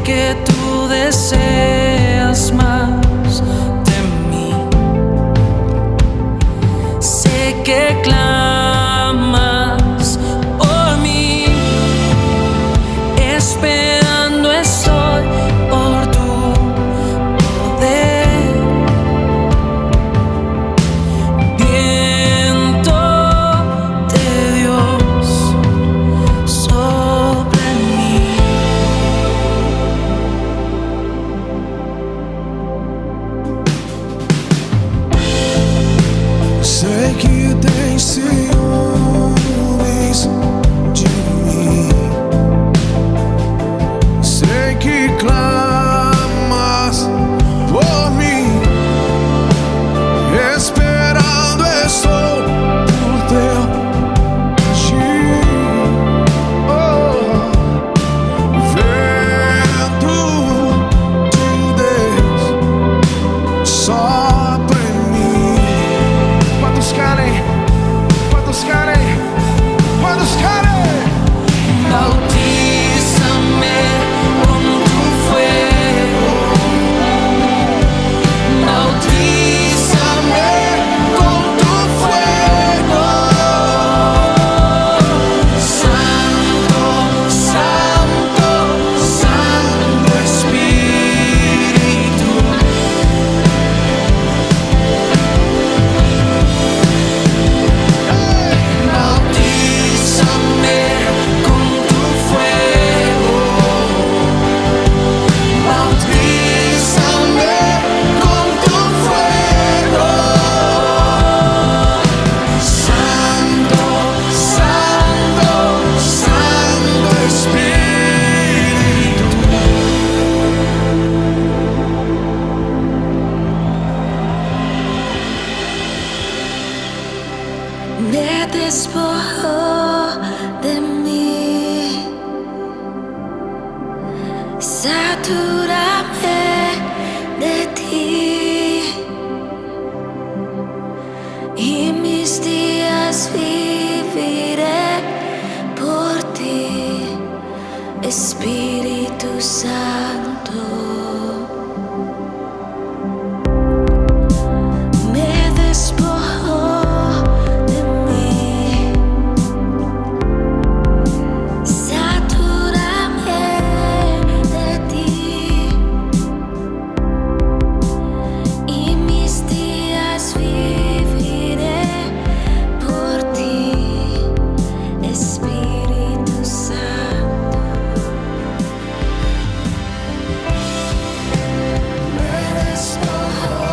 que tú deseas más de mí. Sé que clamas por mí. Esperando estoy por tu poder. Viento de Dios sobre mí. Sei que tem ciúmes de mim. Sei que clamas por mim. Esperando estou por teu agir. Oh, vento de Deus sopra em mim. Quantos querem? Quantos querem? Quantos querem? Bautízame con tu fuego. Bautízame con tu fuego. Santo, Santo, Santo Espíritu. Bautízame con tu fuego. Bautízame con tu fuego. Santo, Santo, Santo Espíritu. Me despojo de mí, satúrame de ti, y mis días viviré por ti, Espíritu Santo. Me despojo de mí, satúrame de ti, y mis días viviré por ti, Espíritu Santo. Me despojo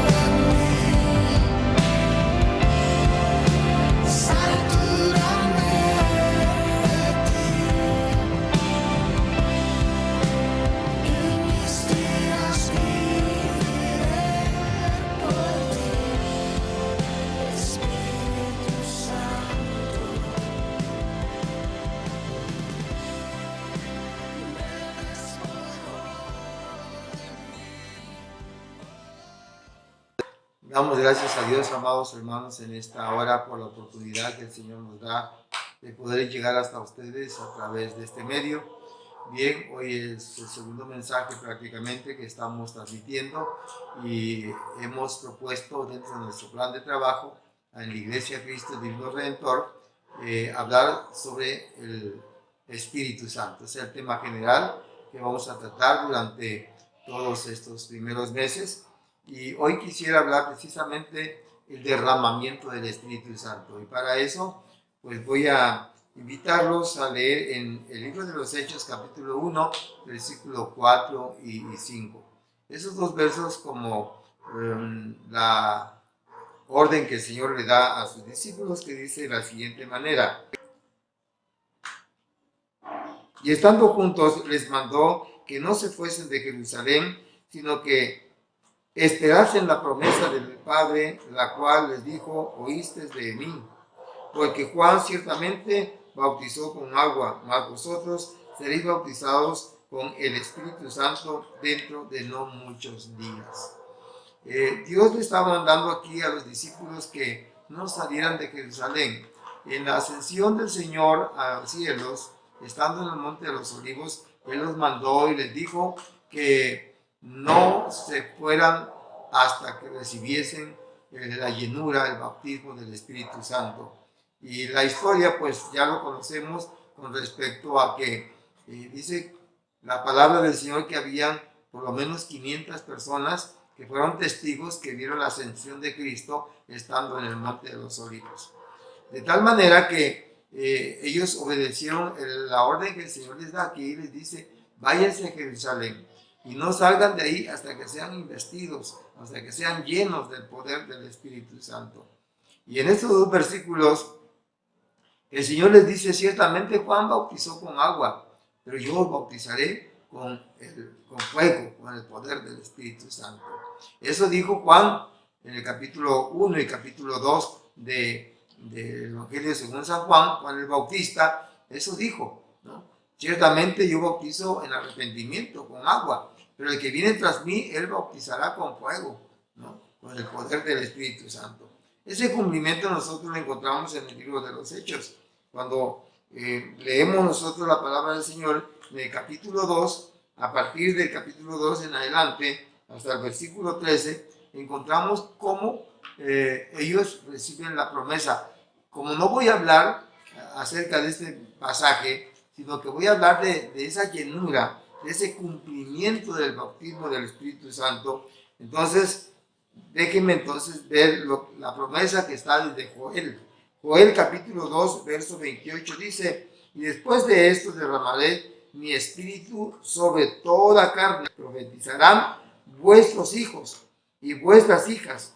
de mí, satúrame de ti, y mis días viviré por ti, Espíritu Santo. Damos gracias a Dios, amados hermanos, en esta hora por la oportunidad que el Señor nos da de poder llegar hasta ustedes a través de este medio. Bien, hoy es el segundo mensaje prácticamente que estamos transmitiendo y hemos propuesto dentro de nuestro plan de trabajo en la Iglesia Cristo Divino Redentor hablar sobre el Espíritu Santo. Es el tema general que vamos a tratar durante todos estos primeros meses. Y hoy quisiera hablar precisamente el derramamiento del Espíritu Santo. Y para eso, pues voy a invitarlos a leer en el libro de los Hechos, capítulo 1, versículo 4 y 5. Esos dos versos como la orden que el Señor le da a sus discípulos, que dice de la siguiente manera: y estando juntos les mandó que no se fuesen de Jerusalén, sino que esperasen la promesa del Padre, la cual les dijo: oísteis de mí. Porque Juan ciertamente bautizó con agua, mas vosotros seréis bautizados con el Espíritu Santo dentro de no muchos días. Dios le está mandando aquí a los discípulos que no salieran de Jerusalén. En la ascensión del Señor a los cielos, estando en el Monte de los Olivos, Él los mandó y les dijo que no se fueran hasta que recibiesen la llenura, el bautismo del Espíritu Santo. Y la historia, pues ya lo conocemos con respecto a que dice la palabra del Señor que habían por lo menos 500 personas que fueron testigos que vieron la ascensión de Cristo estando en el Monte de los Olivos. De tal manera que ellos obedecieron la orden que el Señor les da aquí y les dice, váyanse a Jerusalén y no salgan de ahí hasta que sean investidos, hasta que sean llenos del poder del Espíritu Santo. Y en estos dos versículos, el Señor les dice, ciertamente Juan bautizó con agua, pero yo os bautizaré con fuego, con el poder del Espíritu Santo. Eso dijo Juan en el capítulo 1 y capítulo 2 del Evangelio según San Juan, Juan el Bautista, eso dijo, ¿no? Ciertamente yo bautizo en arrepentimiento con agua, pero el que viene tras mí, él bautizará con fuego, ¿no? Con el poder del Espíritu Santo. Ese cumplimiento nosotros lo encontramos en el libro de los Hechos. Cuando leemos nosotros la palabra del Señor en el capítulo 2, a partir del capítulo 2 en adelante, hasta el versículo 13, encontramos cómo ellos reciben la promesa. Como no voy a hablar acerca de este pasaje, sino que voy a hablar de esa llenura, de ese cumplimiento del bautismo del Espíritu Santo, entonces déjenme entonces ver la promesa que está desde Joel. Joel capítulo 2, verso 28 dice, y después de esto derramaré mi espíritu sobre toda carne, profetizarán vuestros hijos y vuestras hijas,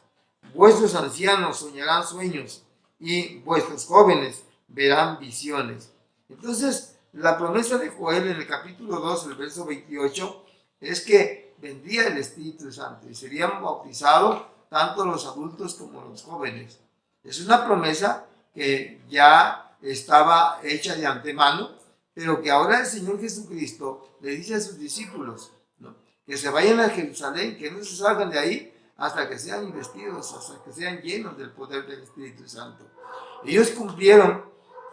vuestros ancianos soñarán sueños y vuestros jóvenes verán visiones. Entonces, la promesa de Joel en el capítulo 2, el verso 28, es que vendría el Espíritu Santo y serían bautizados tanto los adultos como los jóvenes. Es una promesa que ya estaba hecha de antemano, pero que ahora el Señor Jesucristo le dice a sus discípulos, ¿no?, que se vayan a Jerusalén, que no se salgan de ahí hasta que sean investidos, hasta que sean llenos del poder del Espíritu Santo. Ellos cumplieron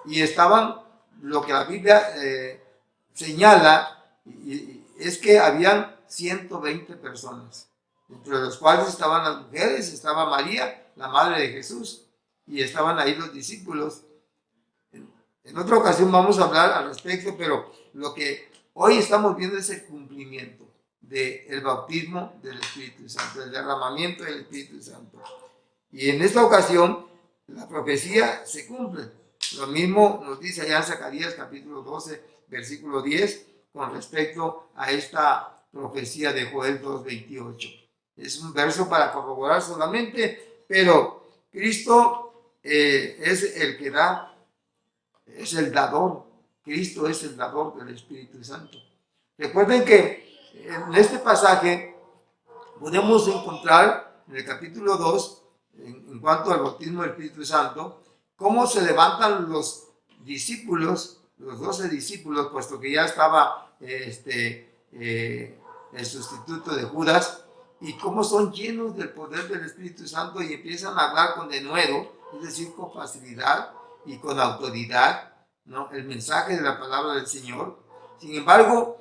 y estaban, lo que la Biblia señala, es que habían 120 personas, entre los cuales estaban las mujeres, estaba María, la madre de Jesús, y estaban ahí los discípulos. En otra ocasión vamos a hablar al respecto, pero lo que hoy estamos viendo es el cumplimiento del bautismo del Espíritu Santo, el derramamiento del Espíritu Santo. Y en esta ocasión la profecía se cumple. Lo mismo nos dice allá en Zacarías capítulo 12, versículo 10, con respecto a esta profecía de Joel 2:28. Es un verso para corroborar solamente, pero Cristo es el que da, es el dador. Cristo es el dador del Espíritu Santo. Recuerden que en este pasaje podemos encontrar en el capítulo 2, en cuanto al bautismo del Espíritu Santo, cómo se levantan los discípulos, los 12 discípulos, puesto que ya estaba el sustituto de Judas, y cómo son llenos del poder del Espíritu Santo y empiezan a hablar con denuedo, es decir, con facilidad y con autoridad, ¿no?, el mensaje de la palabra del Señor. Sin embargo,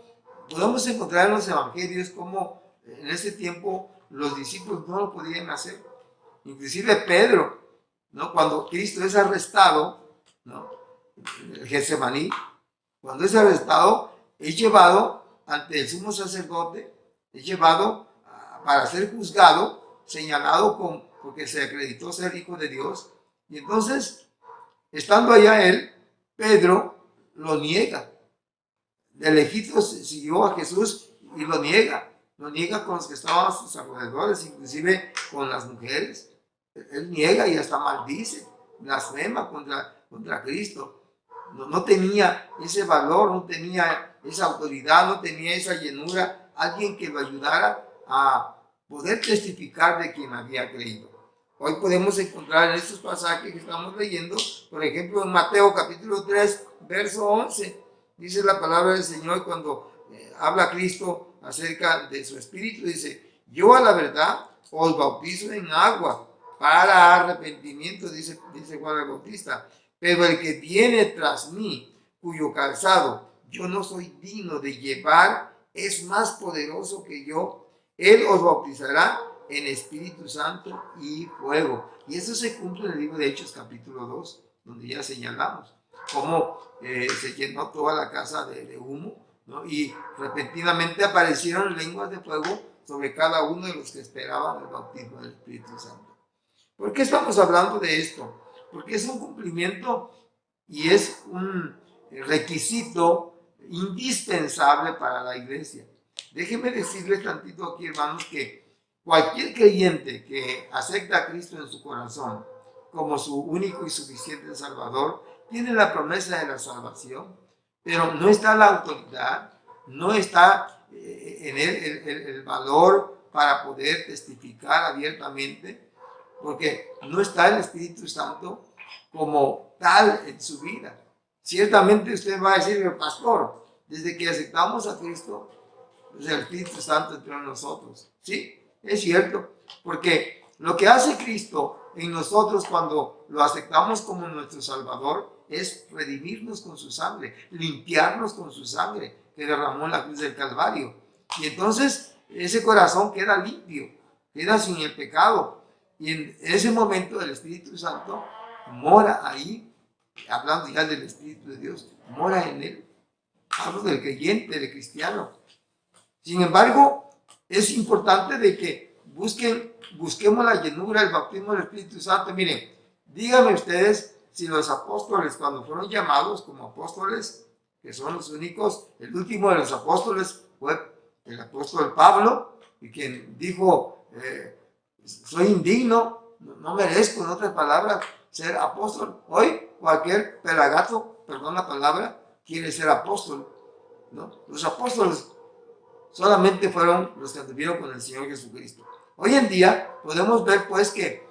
podemos encontrar en los evangelios cómo en ese tiempo los discípulos no lo podían hacer. Inclusive Pedro, ¿no?, cuando Cristo es arrestado, ¿no?, en el Getsemaní, cuando es arrestado, es llevado ante el sumo sacerdote, es llevado para ser juzgado, señalado porque se acreditó ser hijo de Dios. Y entonces, estando allá él, Pedro lo niega. De lejitos siguió a Jesús y lo niega con los que estaban a sus alrededores, inclusive con las mujeres. Él niega y hasta maldice, blasfema contra Cristo. No tenía ese valor, no tenía esa autoridad, no tenía esa llenura, alguien que lo ayudara a poder testificar de quien había creído. Hoy podemos encontrar en estos pasajes que estamos leyendo, por ejemplo en Mateo capítulo 3, verso 11, dice la palabra del Señor cuando habla Cristo acerca de su Espíritu, dice, yo a la verdad os bautizo en agua para arrepentimiento, dice Juan el Bautista, pero el que viene tras mí cuyo calzado yo no soy digno de llevar, es más poderoso que yo. Él os bautizará en Espíritu Santo y fuego. Y eso se cumple en el libro de Hechos capítulo 2, donde ya señalamos cómo se llenó toda la casa de humo, ¿no? Y repentinamente aparecieron lenguas de fuego sobre cada uno de los que esperaban el bautismo del Espíritu Santo. ¿Por qué estamos hablando de esto? Porque es un cumplimiento y es un requisito indispensable para la iglesia. Déjenme decirles tantito aquí, hermanos, que cualquier creyente que acepta a Cristo en su corazón como su único y suficiente Salvador, tiene la promesa de la salvación, pero no está la autoridad, no está en él el valor para poder testificar abiertamente, porque no está el Espíritu Santo como tal en su vida. Ciertamente usted va a decir, pastor, desde que aceptamos a Cristo, pues el Espíritu Santo entró en nosotros. Sí, es cierto, porque lo que hace Cristo en nosotros cuando lo aceptamos como nuestro Salvador es redimirnos con su sangre, limpiarnos con su sangre que derramó en la cruz del Calvario. Y entonces ese corazón queda limpio, queda sin el pecado. Y en ese momento el Espíritu Santo mora ahí, hablando ya del Espíritu de Dios, mora en él. Hablo del creyente, del cristiano. Sin embargo, es importante de que busquemos la llenura, el bautismo del Espíritu Santo. Miren, díganme ustedes si los apóstoles, cuando fueron llamados como apóstoles, que son los únicos, el último de los apóstoles fue el apóstol Pablo, y quien dijo, soy indigno, no merezco, en otras palabras, ser apóstol. Hoy cualquier pelagato, perdón la palabra, quiere ser apóstol, ¿no? Los apóstoles solamente fueron los que anduvieron con el Señor Jesucristo. Hoy en día podemos ver pues que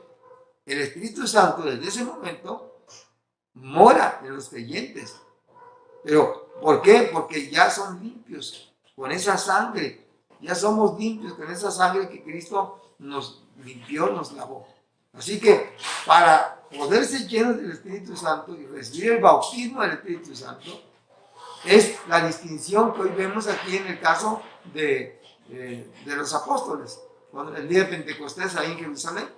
el Espíritu Santo desde ese momento mora en los creyentes. Pero ¿por qué? Porque ya son limpios con esa sangre. Ya somos limpios con esa sangre que Cristo nos limpió, nos lavó. Así que para poder ser llenos del Espíritu Santo y recibir el bautismo del Espíritu Santo, es la distinción que hoy vemos aquí en el caso de los apóstoles. Cuando el día de Pentecostés ahí en Jerusalén,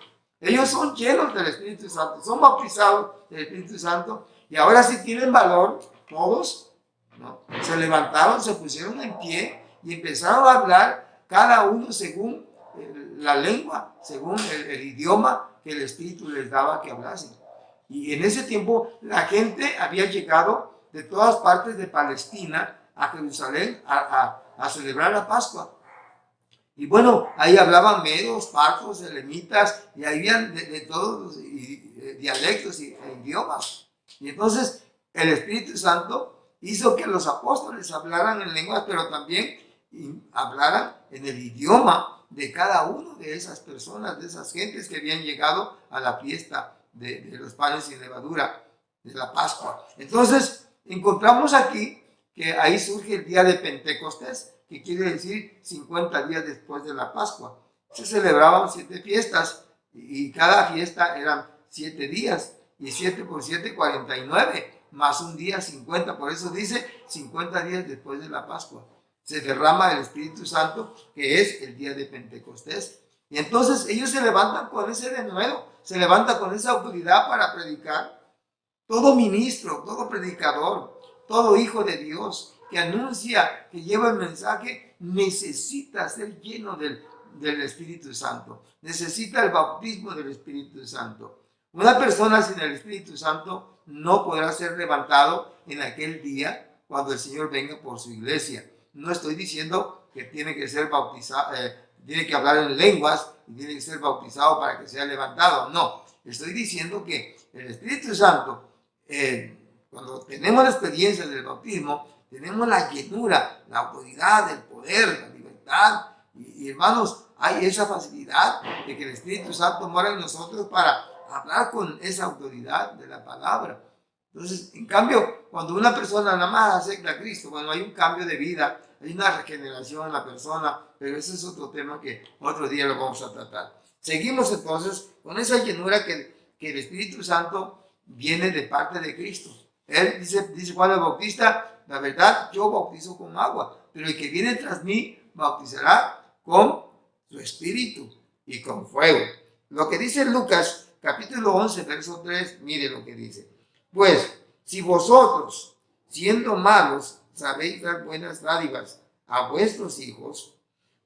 ellos son llenos del Espíritu Santo, son bautizados del Espíritu Santo y ahora sí tienen valor, todos, ¿no? Se levantaron, se pusieron en pie y empezaron a hablar cada uno según la lengua, según el idioma que el Espíritu les daba que hablasen. Y en ese tiempo la gente había llegado de todas partes de Palestina a Jerusalén a celebrar la Pascua. Y bueno, ahí hablaban medos, partos, elamitas, y habían de todos los dialectos e idiomas. Y entonces el Espíritu Santo hizo que los apóstoles hablaran en lenguas, pero también hablaran en el idioma de cada uno de esas personas, de esas gentes que habían llegado a la fiesta de los panes sin levadura, de la Pascua. Entonces encontramos aquí que ahí surge el día de Pentecostés, que quiere decir 50 días después de la Pascua. Se celebraban 7 fiestas y cada fiesta eran 7 días, y 7 por 7, 49, más un día 50, por eso dice 50 días después de la Pascua. Se derrama el Espíritu Santo, que es el día de Pentecostés. Y entonces ellos se levantan con ese denuedo, se levantan con esa autoridad para predicar. Todo ministro, todo predicador, todo hijo de Dios que anuncia, que lleva el mensaje, necesita ser lleno del Espíritu Santo. Necesita el bautismo del Espíritu Santo. Una persona sin el Espíritu Santo no podrá ser levantado en aquel día cuando el Señor venga por su iglesia. No estoy diciendo que tiene que ser bautizado, tiene que hablar en lenguas y tiene que ser bautizado para que sea levantado. No, estoy diciendo que el Espíritu Santo, cuando tenemos la experiencia del bautismo, tenemos la llenura, la autoridad, el poder, la libertad. Y hermanos, hay esa facilidad de que el Espíritu Santo mora en nosotros para hablar con esa autoridad de la palabra. Entonces, en cambio, cuando una persona nada más acepta a Cristo, bueno, hay un cambio de vida, hay una regeneración en la persona, pero ese es otro tema que otro día lo vamos a tratar. Seguimos entonces con esa llenura que el Espíritu Santo viene de parte de Cristo. Él dice Juan el Bautista, la verdad, yo bautizo con agua, pero el que viene tras mí bautizará con su espíritu y con fuego. Lo que dice Lucas, capítulo 11, verso 3, mire lo que dice. Pues, si vosotros, siendo malos, sabéis dar buenas dádivas a vuestros hijos,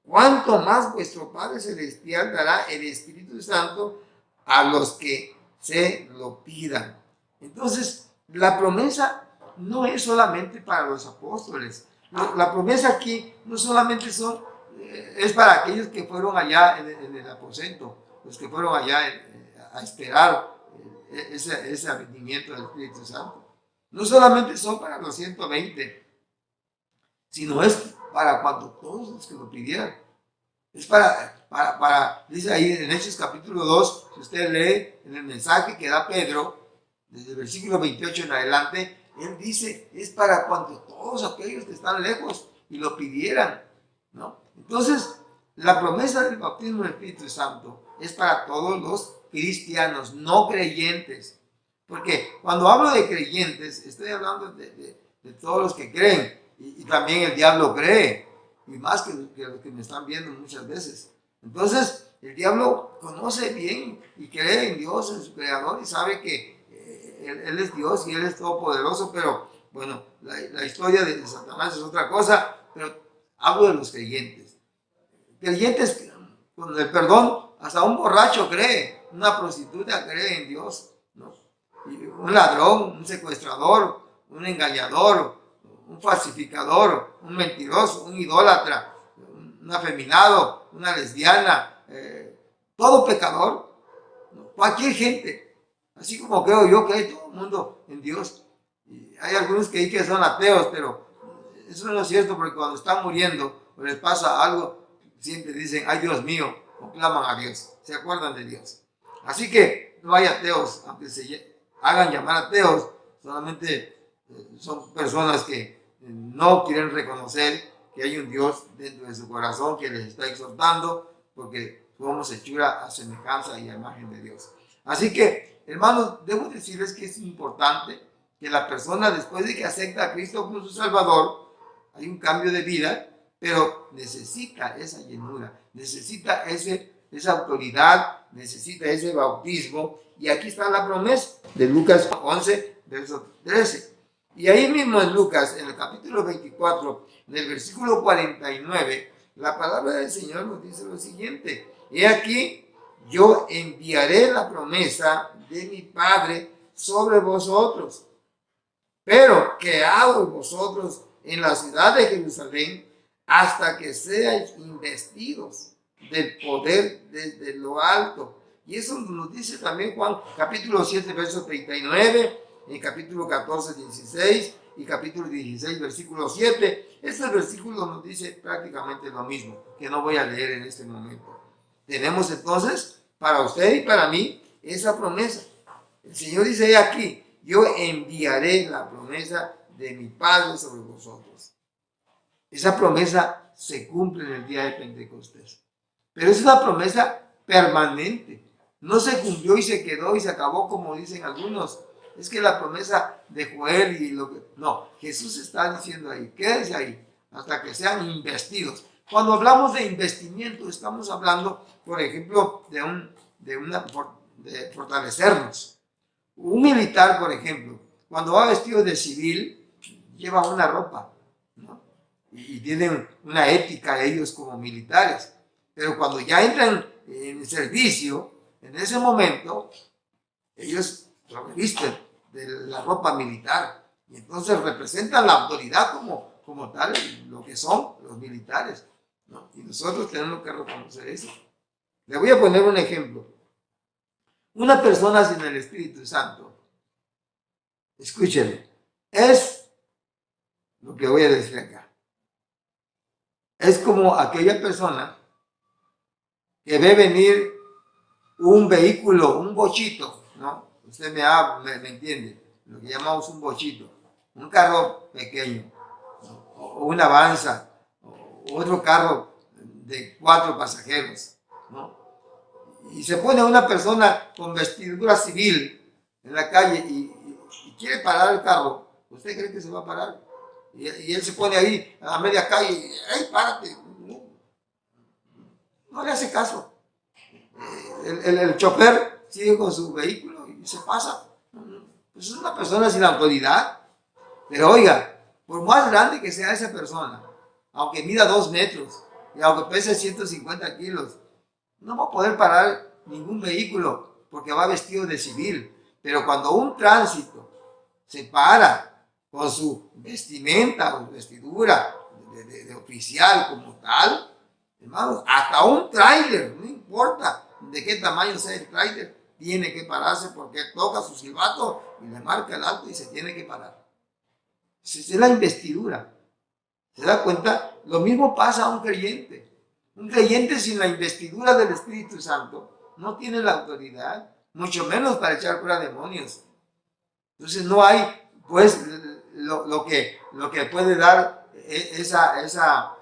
cuánto más vuestro Padre Celestial dará el Espíritu Santo a los que se lo pidan. Entonces, la promesa no es solamente para los apóstoles. La promesa aquí no solamente es para aquellos que fueron allá en el aposento, los que fueron allá a esperar ese advenimiento del Espíritu Santo. No solamente son para los 120, sino es para cuando todos los que lo pidieran. Es dice ahí en Hechos capítulo 2, si usted lee en el mensaje que da Pedro, desde el versículo 28 en adelante, él dice, es para cuando todos aquellos que están lejos y lo pidieran, ¿no? Entonces, la promesa del bautismo del Espíritu Santo es para todos los cristianos, no creyentes. Porque cuando hablo de creyentes, estoy hablando de todos los que creen. Y también el diablo cree. Y más que los que me están viendo muchas veces. Entonces, el diablo conoce bien y cree en Dios, en su creador, y sabe que Él es Dios y Él es todopoderoso. Pero, bueno, la historia de Satanás es otra cosa. Pero hablo de los creyentes. Creyentes con el perdón, hasta un borracho cree, una prostituta cree en Dios, ¿no? Y un ladrón, un secuestrador, un engañador, un falsificador, un mentiroso, un idólatra, un afeminado, una lesbiana, todo pecador, ¿no? Cualquier gente, así como creo yo que hay todo el mundo en Dios. Y hay algunos que dicen que son ateos, pero eso no es cierto, porque cuando están muriendo o les pasa algo, siempre dicen, ay Dios mío, o claman a Dios, se acuerdan de Dios. Así que no hay ateos, aunque se hagan llamar ateos, solamente son personas que no quieren reconocer que hay un Dios dentro de su corazón que les está exhortando, porque somos hechura a semejanza y a imagen de Dios. Así que, hermanos, debo decirles que es importante que la persona, después de que acepta a Cristo como su Salvador, hay un cambio de vida, pero necesita esa llenura, necesita esa autoridad, necesita ese bautismo. Y aquí está la promesa de Lucas 11, verso 13. Y ahí mismo en Lucas, en el capítulo 24, en el versículo 49, la palabra del Señor nos dice lo siguiente: he aquí, yo enviaré la promesa de mi Padre sobre vosotros, pero quedaos vosotros en la ciudad de Jerusalén hasta que seáis investidos del poder desde lo alto. Y eso nos dice también Juan capítulo 7, verso 39, en capítulo 14, 16 y capítulo 16, versículo 7. Este versículo nos dice prácticamente lo mismo, que no voy a leer en este momento. Tenemos entonces, para usted y para mí, esa promesa. El Señor dice aquí, yo enviaré la promesa de mi Padre sobre vosotros. Esa promesa se cumple en el día de Pentecostés. Pero es una promesa permanente. No se cumplió y se quedó y se acabó como dicen algunos. Es que la promesa de Joel y lo que... No, Jesús está diciendo ahí, quédense ahí hasta que sean investidos. Cuando hablamos de investimiento, estamos hablando, por ejemplo, de fortalecernos. Un militar, por ejemplo, cuando va vestido de civil, lleva una ropa, ¿no? Y tienen una ética ellos como militares. Pero cuando ya entran en servicio, en ese momento, ellos lo revisten de la ropa militar. Y entonces representan la autoridad como tal, lo que son los militares, ¿no? Y nosotros tenemos que reconocer eso. Le voy a poner un ejemplo. Una persona sin el Espíritu Santo, escúcheme, es lo que voy a decir acá. Es como aquella persona que ve venir un vehículo, un bochito, ¿no? Usted me entiende, lo que llamamos un bochito, un carro pequeño, ¿no? O una Avanza, o otro carro de 4 pasajeros, ¿no? Y se pone una persona con vestidura civil en la calle y y quiere parar el carro, ¿usted cree que se va a parar? Y él se pone ahí a media calle, ¡ay, párate! No le hace caso. El chofer sigue con su vehículo y se pasa. Pues es una persona sin autoridad. Pero oiga, por más grande que sea esa persona, aunque mida 2 metros y aunque pese 150 kilos, no va a poder parar ningún vehículo porque va vestido de civil. Pero cuando un tránsito se para con su vestimenta o vestidura de oficial como tal, hermanos, hasta un tráiler, no importa de qué tamaño sea el tráiler, tiene que pararse porque toca su silbato y le marca el alto y se tiene que parar. Es la investidura. ¿Se da cuenta? Lo mismo pasa a un creyente. Un creyente sin la investidura del Espíritu Santo no tiene la autoridad, mucho menos para echar fuera demonios. Entonces no hay, pues, lo que puede dar esa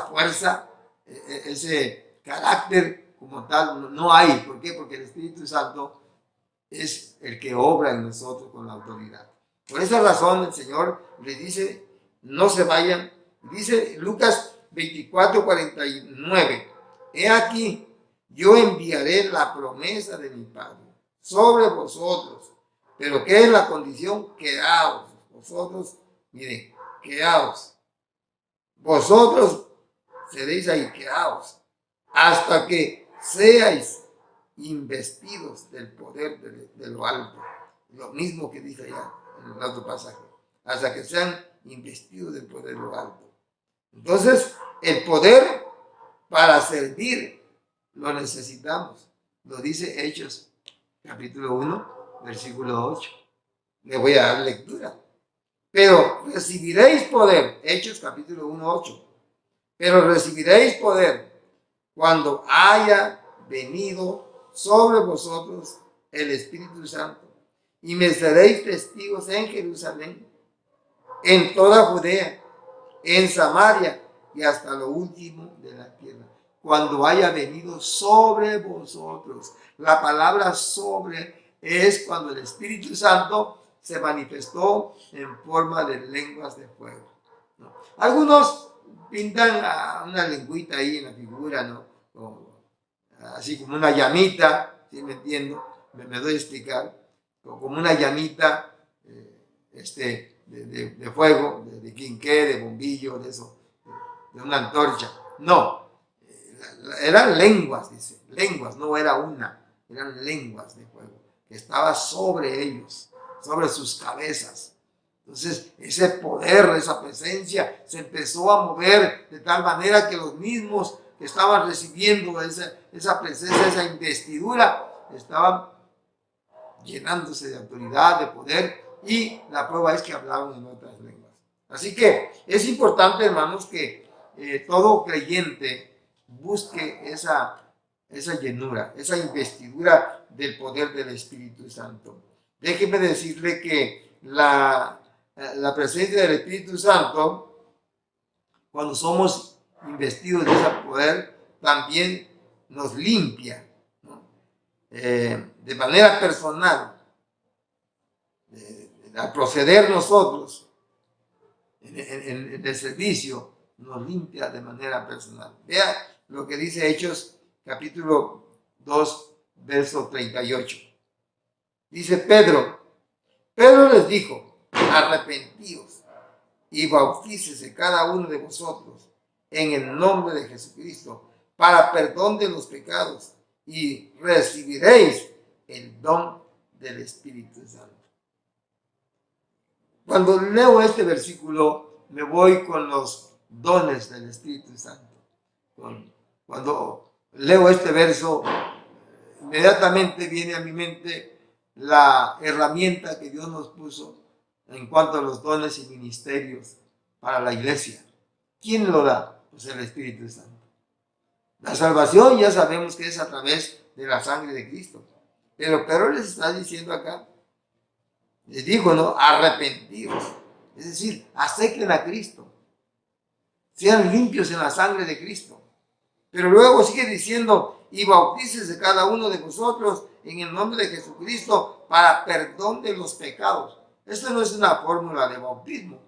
fuerza, ese carácter como tal, no hay. ¿Por qué? Porque el Espíritu Santo es el que obra en nosotros con la autoridad. Por esa razón el Señor les dice, no se vayan. Dice Lucas 24:49, he aquí, yo enviaré la promesa de mi Padre sobre vosotros. Pero ¿qué es la condición? Quedaos. Vosotros, miren, quedaos. Vosotros seréis ahí, quedaos, hasta que seáis investidos del poder de lo alto. Lo mismo que dice allá en el otro pasaje. Hasta que sean investidos del poder de lo alto. Entonces, el poder para servir lo necesitamos. Lo dice Hechos, capítulo 1, versículo 8. Le voy a dar lectura. Pero recibiréis poder. Hechos, capítulo 1, 8. Pero recibiréis poder cuando haya venido sobre vosotros el Espíritu Santo. Y me seréis testigos en Jerusalén, en toda Judea, en Samaria y hasta lo último de la tierra. Cuando haya venido sobre vosotros. La palabra sobre es cuando el Espíritu Santo se manifestó en forma de lenguas de fuego, ¿no? Algunos pintan una lengüita ahí en la figura, ¿no? Así como una llamita, ¿sí me entiendo? Me doy a explicar. Como una llamita de fuego, de quinqué, de bombillo, de eso, de una antorcha. No, eran lenguas, dice, lenguas, no era una, eran lenguas de fuego, que estaba sobre ellos, sobre sus cabezas. Entonces, ese poder, esa presencia, se empezó a mover de tal manera que los mismos que estaban recibiendo esa presencia, esa investidura, estaban llenándose de autoridad, de poder, y la prueba es que hablaban en otras lenguas. Así que es importante, hermanos, que todo creyente busque esa llenura, esa investidura del poder del Espíritu Santo. Déjeme decirle que la presencia del Espíritu Santo, cuando somos investidos de ese poder, también nos limpia, ¿no? De manera personal. Al proceder nosotros en el servicio, nos limpia de manera personal. Vea lo que dice Hechos capítulo 2, verso 38. Dice Pedro les dijo, arrepentíos y bautícese cada uno de vosotros en el nombre de Jesucristo para perdón de los pecados y recibiréis el don del Espíritu Santo. Cuando leo este versículo, me voy con los dones del Espíritu Santo. Cuando leo este verso, inmediatamente viene a mi mente la herramienta que Dios nos puso en cuanto a los dones y ministerios para la iglesia. ¿Quién lo da? Pues el Espíritu Santo. La salvación ya sabemos que es a través de la sangre de Cristo. Pero les está diciendo acá, les dijo, ¿no? Arrepentidos. Es decir, acepten a Cristo. Sean limpios en la sangre de Cristo. Pero luego sigue diciendo, y bautícese cada uno de vosotros en el nombre de Jesucristo para perdón de los pecados. Esto no es una fórmula de bautismo.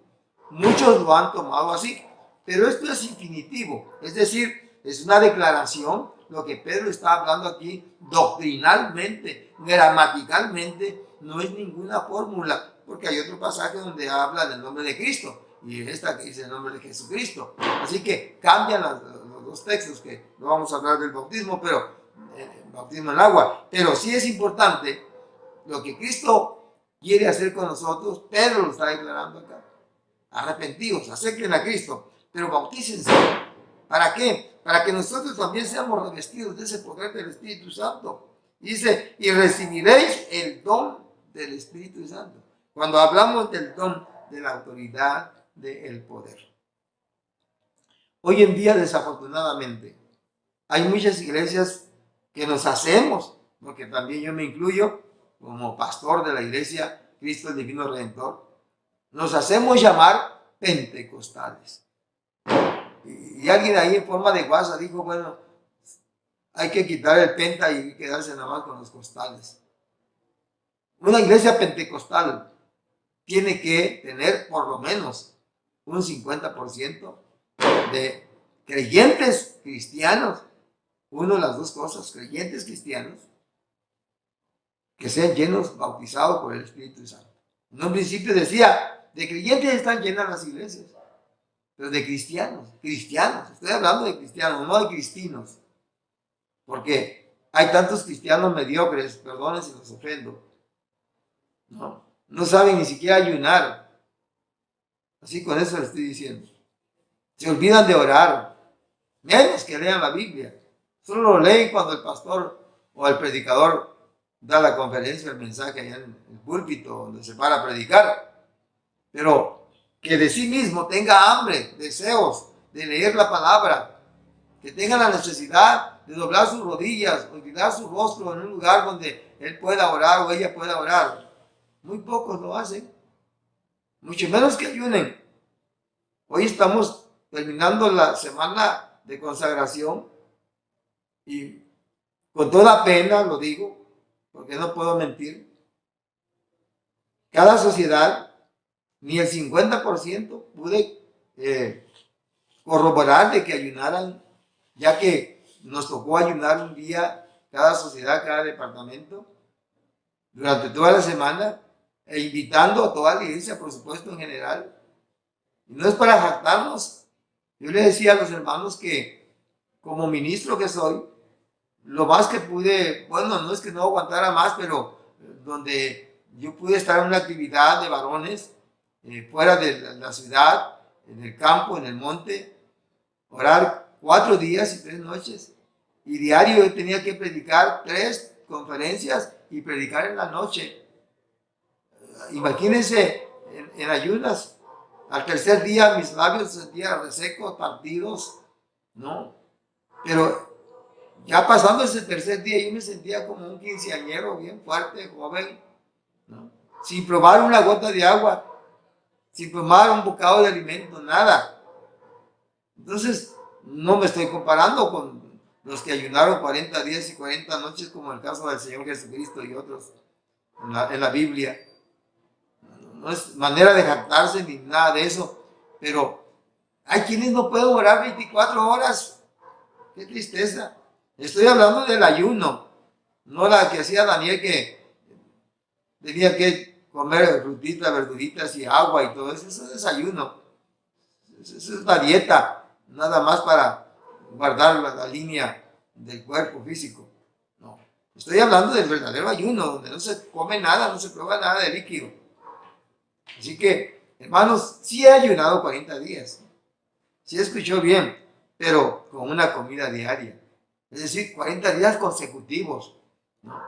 Muchos lo han tomado así, pero esto es infinitivo, es decir, es una declaración. Lo que Pedro está hablando aquí doctrinalmente, gramaticalmente, no es ninguna fórmula, porque hay otro pasaje donde habla del nombre de Cristo y esta que dice el nombre de Jesucristo. Así que cambian los dos textos, que no vamos a hablar del bautismo, pero el bautismo en agua. Pero sí es importante lo que Cristo quiere hacer con nosotros. Pedro lo está declarando acá. Arrepentidos, acepten a Cristo, pero bautícense. ¿Para qué? Para que nosotros también seamos revestidos de ese poder del Espíritu Santo. Dice, y recibiréis el don del Espíritu Santo. Cuando hablamos del don de la autoridad, del poder. Hoy en día, desafortunadamente, hay muchas iglesias que nos hacemos, porque también yo me incluyo como pastor de la iglesia Cristo el Divino Redentor, nos hacemos llamar pentecostales. Y alguien ahí en forma de guasa dijo, bueno, hay que quitar el penta y quedarse nada más con los costales. Una iglesia pentecostal tiene que tener por lo menos un 50% de creyentes cristianos. Uno de las dos cosas, creyentes cristianos, que sean llenos, bautizados por el Espíritu Santo. En un principio decía, de creyentes están llenas las iglesias, pero de cristianos, estoy hablando de cristianos, no de cristinos, porque hay tantos cristianos mediocres, perdonen si los ofendo, no saben ni siquiera ayunar, así con eso les estoy diciendo, se olvidan de orar, menos que lean la Biblia, solo lo leen cuando el pastor o el predicador da la conferencia, el mensaje allá en el púlpito donde se para a predicar, pero que de sí mismo tenga hambre, deseos de leer la palabra, que tenga la necesidad de doblar sus rodillas, olvidar su rostro en un lugar donde él pueda orar o ella pueda orar. Muy pocos lo hacen, mucho menos que ayunen. Hoy estamos terminando la semana de consagración y con toda pena lo digo, porque no puedo mentir, cada sociedad, ni el 50% pude corroborar de que ayunaran, ya que nos tocó ayunar un día, cada sociedad, cada departamento, durante toda la semana, e invitando a toda la iglesia, por supuesto, en general. Y no es para jactarnos. Yo le decía a los hermanos que, como ministro que soy, lo más que pude, bueno, no es que no aguantara más, pero donde yo pude estar en una actividad de varones, fuera de la ciudad, en el campo, en el monte, orar 4 días y 3 noches. Y diario yo tenía que predicar 3 conferencias y predicar en la noche. Imagínense en ayunas. Al tercer día mis labios se sentían resecos, partidos, ¿no? Pero ya pasando ese tercer día yo me sentía como un quinceañero bien fuerte, joven, ¿no? Sin probar una gota de agua, sin tomar un bocado de alimento, nada. Entonces, no me estoy comparando con los que ayunaron 40 días y 40 noches, como el caso del Señor Jesucristo y otros en la Biblia. No es manera de jactarse ni nada de eso, pero hay quienes no pueden orar 24 horas. Qué tristeza. Estoy hablando del ayuno, no la que hacía Daniel, que tenía que comer frutitas, verduritas y agua y todo eso. Eso es desayuno. Eso es la dieta, nada más para guardar la línea del cuerpo físico. No. Estoy hablando del verdadero ayuno, donde no se come nada, no se prueba nada de líquido. Así que, hermanos, sí he ayunado 40 días. Sí escuchó bien, pero con una comida diaria. Es decir, 40 días consecutivos, ¿no?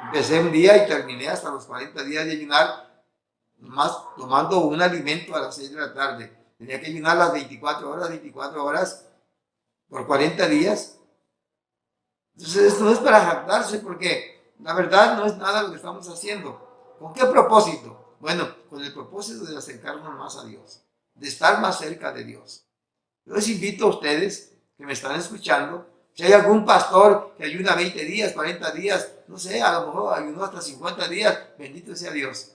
Empecé un día y terminé hasta los 40 días de ayunar, más tomando un alimento a las 6 de la tarde. Tenía que ayunar las 24 horas por 40 días. Entonces, esto no es para jactarse, porque la verdad no es nada lo que estamos haciendo. ¿Con qué propósito? Bueno, con el propósito de acercarnos más a Dios, de estar más cerca de Dios. Yo les invito a ustedes que me están escuchando, Si hay algún pastor que ayuna 20 días, 40 días, no sé, a lo mejor ayunó hasta 50 días, bendito sea Dios.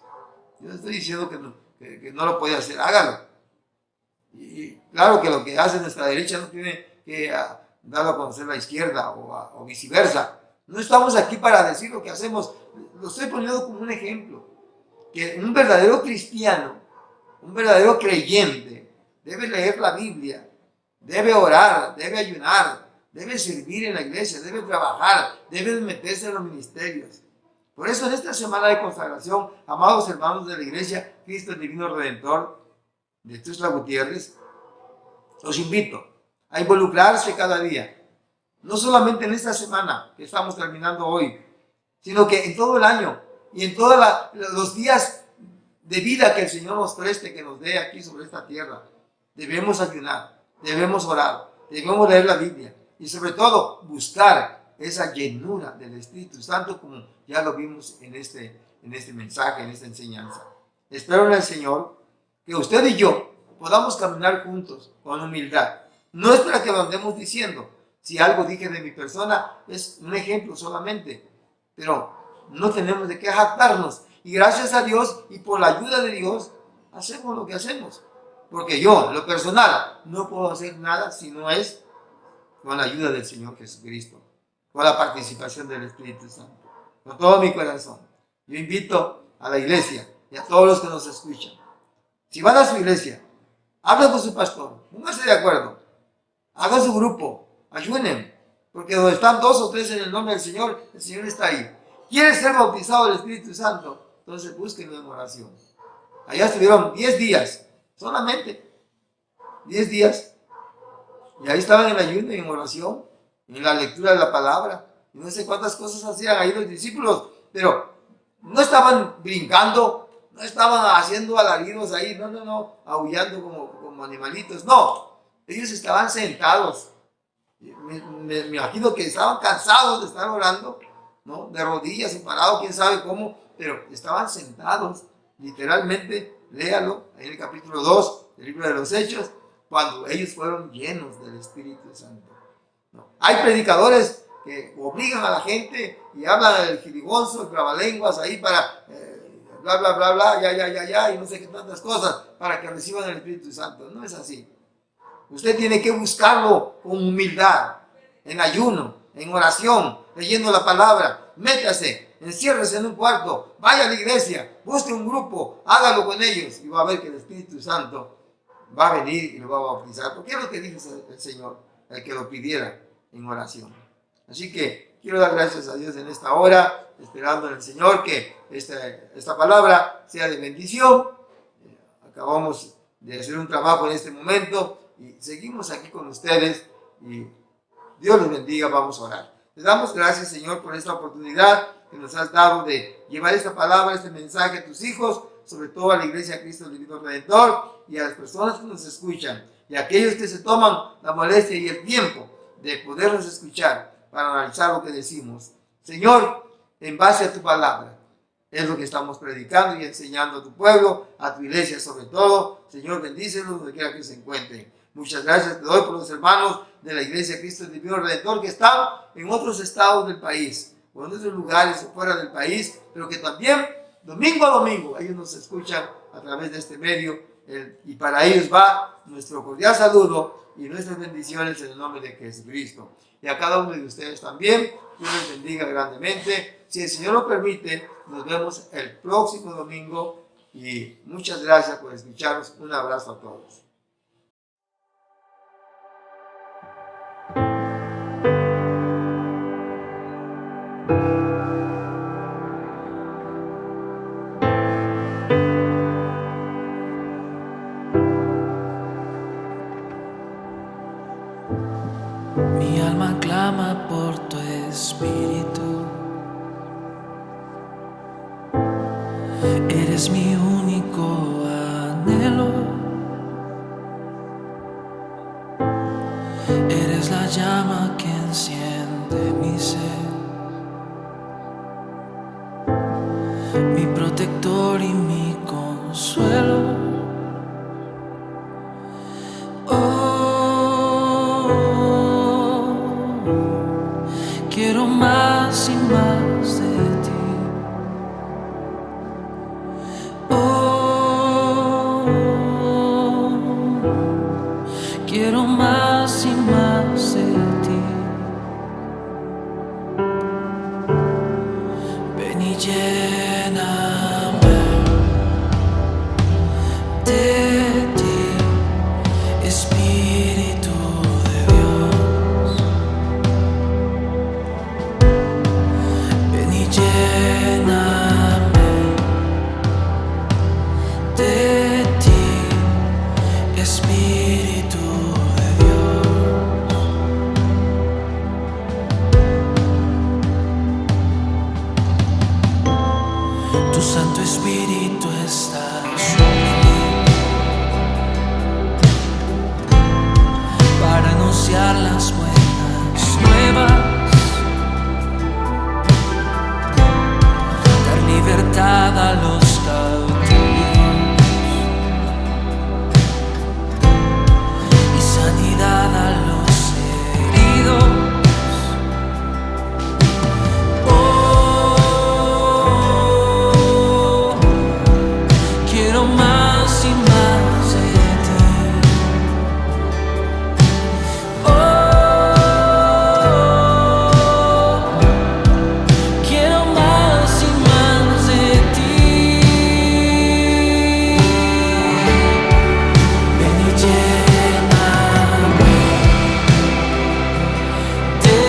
Yo no estoy diciendo que no lo puede hacer, hágalo. Y claro que lo que hace nuestra derecha no tiene que darlo a conocer la izquierda o viceversa. No estamos aquí para decir lo que hacemos, lo estoy poniendo como un ejemplo. Que un verdadero cristiano, un verdadero creyente, debe leer la Biblia, debe orar, debe ayunar, debe servir en la iglesia, debe trabajar, debe meterse en los ministerios. Por eso en esta semana de consagración, amados hermanos de la iglesia, Cristo el Divino Redentor de Tuxtla Gutiérrez, los invito a involucrarse cada día. No solamente en esta semana que estamos terminando hoy, sino que en todo el año y en todos los días de vida que el Señor nos preste, que nos dé aquí sobre esta tierra. Debemos ayunar, debemos orar, debemos leer la Biblia y sobre todo buscar esa llenura del Espíritu Santo, como ya lo vimos en este mensaje, en esta enseñanza. Espero en el Señor que usted y yo podamos caminar juntos con humildad. No es para que lo andemos diciendo. Si algo dije de mi persona, es un ejemplo solamente, pero no tenemos de qué jactarnos. Y gracias a Dios y por la ayuda de Dios, hacemos lo que hacemos. Porque yo, en lo personal, no puedo hacer nada si no es con la ayuda del Señor Jesucristo, con la participación del Espíritu Santo, con todo mi corazón. Yo invito a la iglesia y a todos los que nos escuchan. Si van a su iglesia, hablen con su pastor, pónganse de acuerdo, hagan su grupo, ayunen, porque donde están 2 o 3 en el nombre del Señor, el Señor está ahí. ¿Quiere ser bautizado del Espíritu Santo? Entonces búsquenlo en oración. Allá estuvieron 10 días, solamente 10 días. Y ahí estaban en ayuno y en oración, en la lectura de la palabra. Y no sé cuántas cosas hacían ahí los discípulos, pero no estaban brincando, no estaban haciendo alaridos ahí, no, aullando como animalitos. No, ellos estaban sentados. Me imagino que estaban cansados de estar orando, ¿no? De rodillas y parados, quién sabe cómo, pero estaban sentados, literalmente, léalo, ahí en el capítulo 2 del libro de los Hechos, cuando ellos fueron llenos del Espíritu Santo, ¿no? Hay predicadores que obligan a la gente y hablan del jirigonzo, el trabalenguas ahí para bla, bla, bla, bla, ya, y no sé qué tantas cosas, para que reciban el Espíritu Santo. No es así. Usted tiene que buscarlo con humildad, en ayuno, en oración, leyendo la palabra. Métase, enciérrese en un cuarto, vaya a la iglesia, busque un grupo, hágalo con ellos y va a ver que el Espíritu Santo va a venir y lo va a bautizar. Porque es lo que dice el Señor, el que lo pidiera en oración. Así que quiero dar gracias a Dios en esta hora, esperando en el Señor que esta palabra sea de bendición. Acabamos de hacer un trabajo en este momento y seguimos aquí con ustedes y Dios los bendiga. Vamos a orar. Les damos gracias, Señor, por esta oportunidad que nos has dado de llevar esta palabra, este mensaje a tus hijos, sobre todo a la Iglesia de Cristo el Divino Redentor y a las personas que nos escuchan y a aquellos que se toman la molestia y el tiempo de podernos escuchar para analizar lo que decimos. Señor, en base a tu palabra, es lo que estamos predicando y enseñando a tu pueblo, a tu iglesia sobre todo. Señor, bendícelos donde quiera que se encuentren. Muchas gracias te doy por los hermanos de la Iglesia de Cristo el Divino Redentor que están en otros estados del país, o en otros lugares o fuera del país, pero que también domingo a domingo ellos nos escuchan a través de este medio, y para ellos va nuestro cordial saludo y nuestras bendiciones en el nombre de Jesucristo. Y a cada uno de ustedes también, Dios les bendiga grandemente. Si el Señor lo permite, nos vemos el próximo domingo y muchas gracias por escucharnos. Un abrazo a todos. Mi alma clama por tu espíritu. Eres mi único anhelo. Eres la llama que enciende mi ser, mi protector y mi consuelo. Oh, Quiero más y más de ti. Ven y lléname de ti, Espíritu de Dios. Ven y lléname de ti, Espíritu de Dios. Tu Santo Espíritu está sobre mí para anunciar las buenas nuevas, dar libertad a los cautivos y sanidad a los heridos. Quiero más y más de ti. Quiero más y más de ti. Ven y lléname de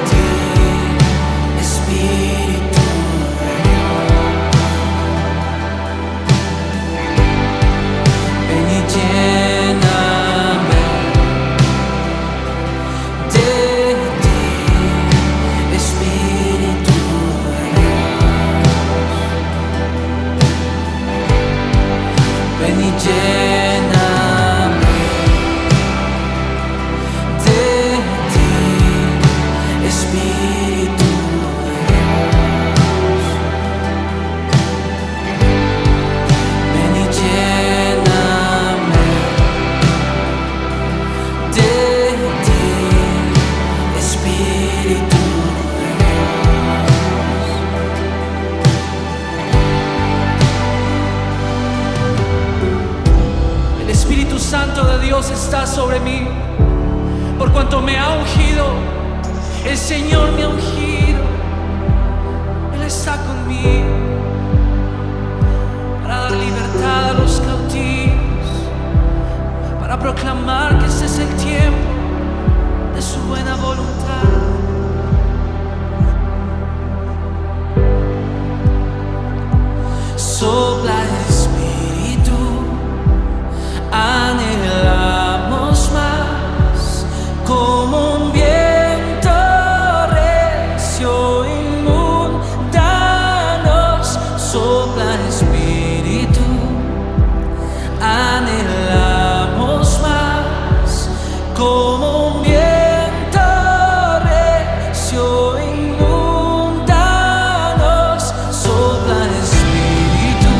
ti, Espíritu de Dios. Ven y lléname de ti, Espíritu de Dios. Ven y lléname de ti, Espíritu de Dios. Ven y lléname de ti, Espíritu de Dios. El Espíritu Santo de Dios está sobre mí, por cuanto me ha ungido. El Señor me ha ungido. Él está conmigo para dar libertad a los cautivos, para proclamar que este es el tiempo de su buena voluntad. Sopla Espíritu, anhelamos más, como un viento recio inundanos. Sopla Espíritu, anhelamos más, como un viento recio inundanos. Sopla Espíritu,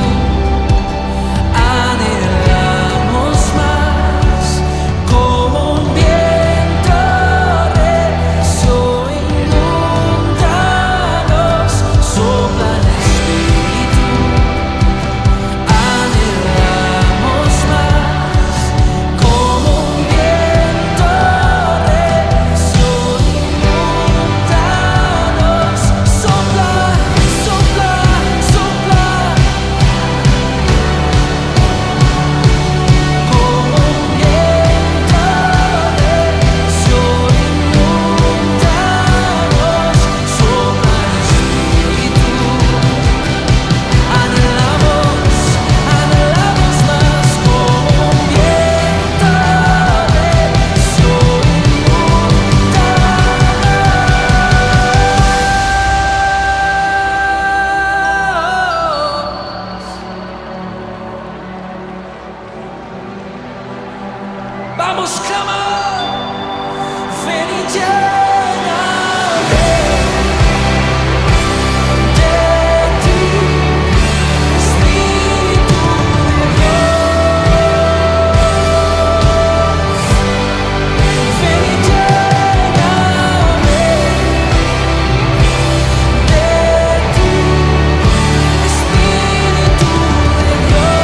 anhelamos más, como un viento recio inundanos. Sopla Espíritu, anhelamos más, como un viento recio inundanos. Sopla, sopla, sopla, como un viento recio inundanos. Sopla Espíritu, anhelamos, anhelamos más, como un viento recio inundanos. Vamos, clama, ven y lléname de ti, Espíritu de Dios. Ven y lléname de ti, Espíritu de Dios.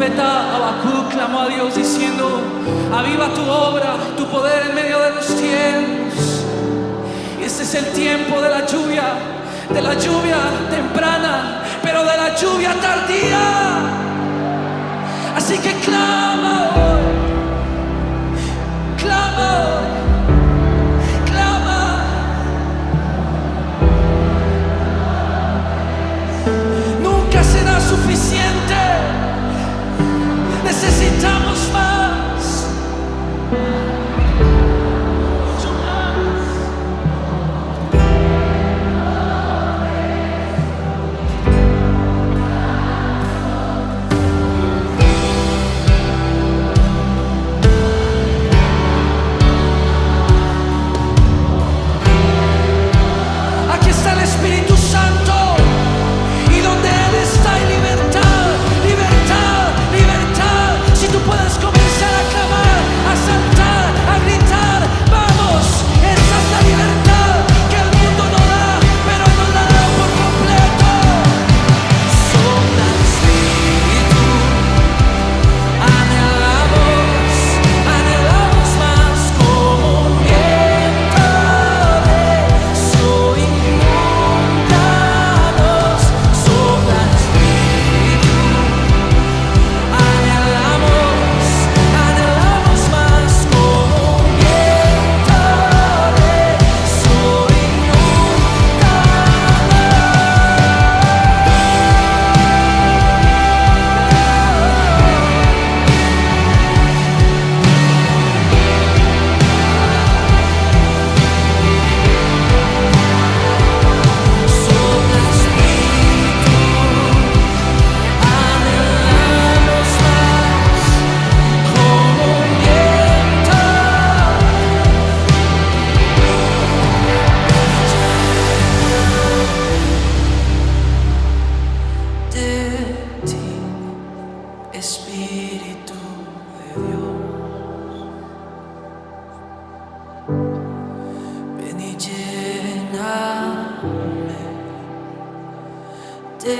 profeta Habacuc clamó a Dios diciendo: aviva tu obra, tu poder en medio de los tiempos. Y este es el tiempo de la lluvia temprana, pero de la lluvia tardía. Así que clama hoy, clama hoy, clama. Nunca será suficiente, necesitamos más. Mucho más. Aquí está el Espíritu Santo, y donde Él está hay libertad, libertad, libertad. Si tú puedes comenzar a clamar, a saltar, a gritar, vamos, esa es la libertad que el mundo no da, pero nos la da por completo. Sopla Espíritu, anhelamos, anhelamos más como un viento recio, inundanos. Sopla Espíritu, anhelamos, anhelamos más como un viento recio, Sopla Espíritu, anhelamos más como un viento. De ti, Espíritu de Dios, ven y lléname de